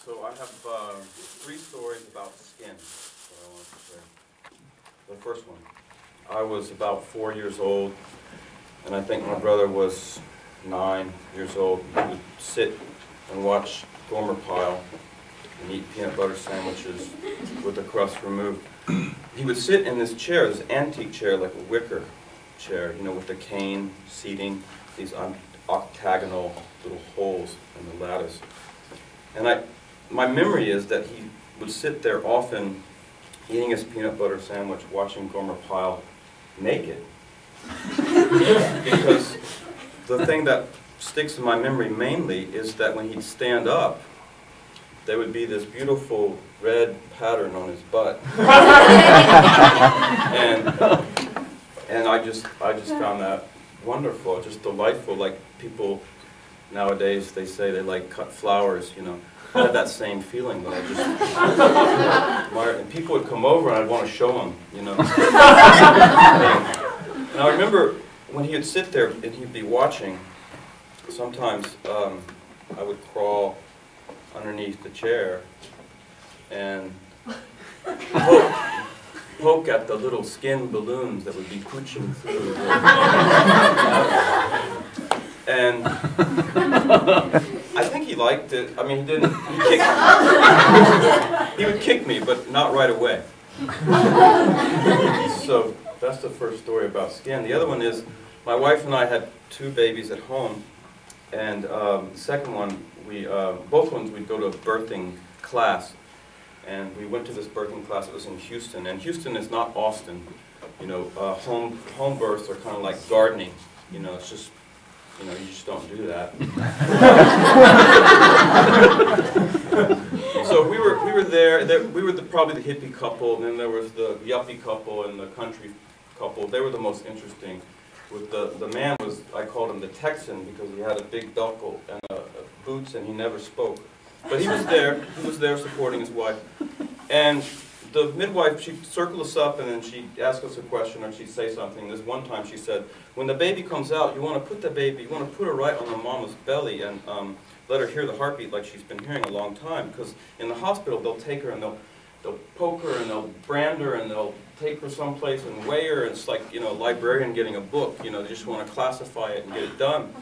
So I have three stories about skin that I want to share. The first one, I was about 4 years old, and I think my brother was 9 years old. We would sit and watch Gomer Pyle and eat peanut butter sandwiches with the crust removed. He would sit in this chair, this antique chair, like a wicker chair, you know, with the cane seating, these octagonal little holes in the lattice. And my memory is that he would sit there often eating his peanut butter sandwich, watching Gomer Pyle naked. Because the thing that sticks in my memory mainly is that when he'd stand up, there would be this beautiful red pattern on his butt. and I just found that wonderful, just delightful. Like people nowadays, they say they like cut flowers, you know. I had that same feeling that I just admired. And people would come over and I'd want to show them, you know. And I remember when he would sit there and he'd be watching, sometimes I would crawl underneath the chair and poke at the little skin balloons that would be pushing through. And I think he liked it. I mean, he didn't. He would kick me, but not right away. So that's the first story about skin. The other one is, my wife and I had 2 babies at home, and the second one, both ones we'd go to a birthing class, and we went to this birthing class. It was in Houston, and Houston is not Austin. You know, home births are kind of like gardening. You know, it's just, you know, you just don't do that. So we were there. We were probably the hippie couple, and then there was the yuppie couple and the country couple. They were the most interesting. With the man was, I called him the Texan because he had a big buckle and boots, and he never spoke. But he was there. He was there supporting his wife. And the midwife, she'd circle us up, and then she'd ask us a question, or she'd say something. This one time she said, when the baby comes out, you want to put the baby, you want to put her right on the mama's belly and let her hear the heartbeat like she's been hearing a long time. Because in the hospital, they'll take her and they'll poke her and they'll brand her and they'll take her someplace and weigh her. And it's like, you know, a librarian getting a book. You know, they just want to classify it and get it done.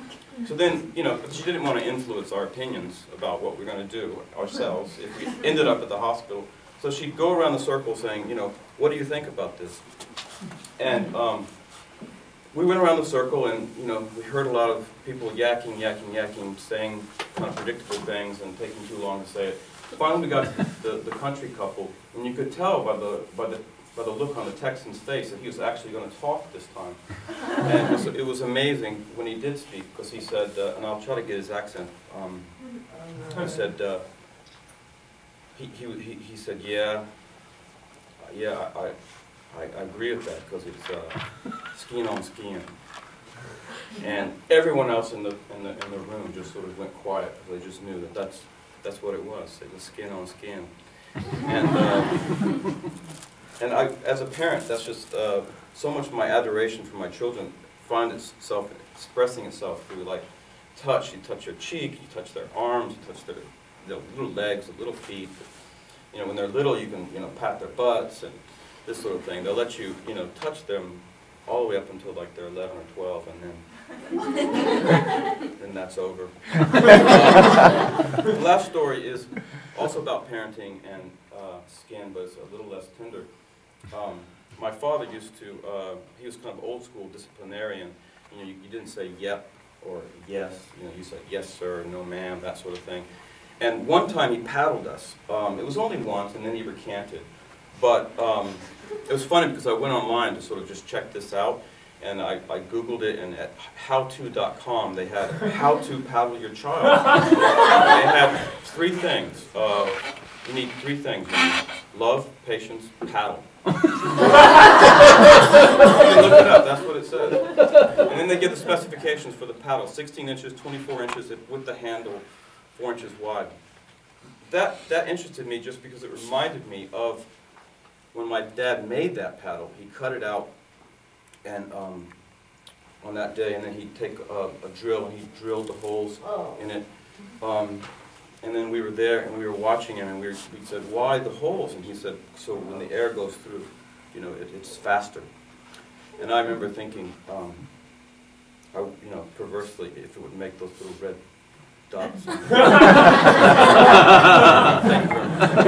So then, you know, but she didn't want to influence our opinions about what we're going to do ourselves if we ended up at the hospital. So she'd go around the circle saying, you know, what do you think about this? And we went around the circle, and, you know, we heard a lot of people yakking, saying kind of predictable things and taking too long to say it. Finally, we got the country couple, and you could tell by the look on the Texan's face that he was actually going to talk this time. And it was amazing when he did speak, because he said, and I'll try to get his accent. He said, he said, yeah, I agree with that, because it's skin on skin. And everyone else in the room just sort of went quiet, because they just knew that that's what it was. It was skin on skin. And I, as a parent, that's just so much of my adoration for my children find itself expressing itself through, like, touch. You touch their cheek, you touch their arms, you touch their little legs, their little feet. You know, when they're little, you can, you know, pat their butts and this sort of thing. They'll let you, you know, touch them all the way up until like they're 11 or 12, and then that's over. The last story is also about parenting and skin, but it's a little less tender. My father used to, he was kind of old school disciplinarian. You know, you didn't say yep or yes. You know, you said yes sir, no ma'am, that sort of thing. And one time he paddled us. It was only once, and then he recanted. But it was funny because I went online to sort of just check this out, and I Googled it, and at howto.com they had how to paddle your child. They had 3 things. You need 3 things. You need love, patience, paddle. You can look it up, that's what it says. And then they give the specifications for the paddle: 16 inches, 24 inches with the handle, 4 inches wide. That interested me just because it reminded me of when my dad made that paddle. He cut it out, and on that day, and then he'd take a drill and he drilled the holes in it. And then we were there and we were watching him, and we said, why the holes? And he said, so when the air goes through, you know, it's faster. And I remember thinking, you know, perversely, if it would make those little red dots. Thank you very much.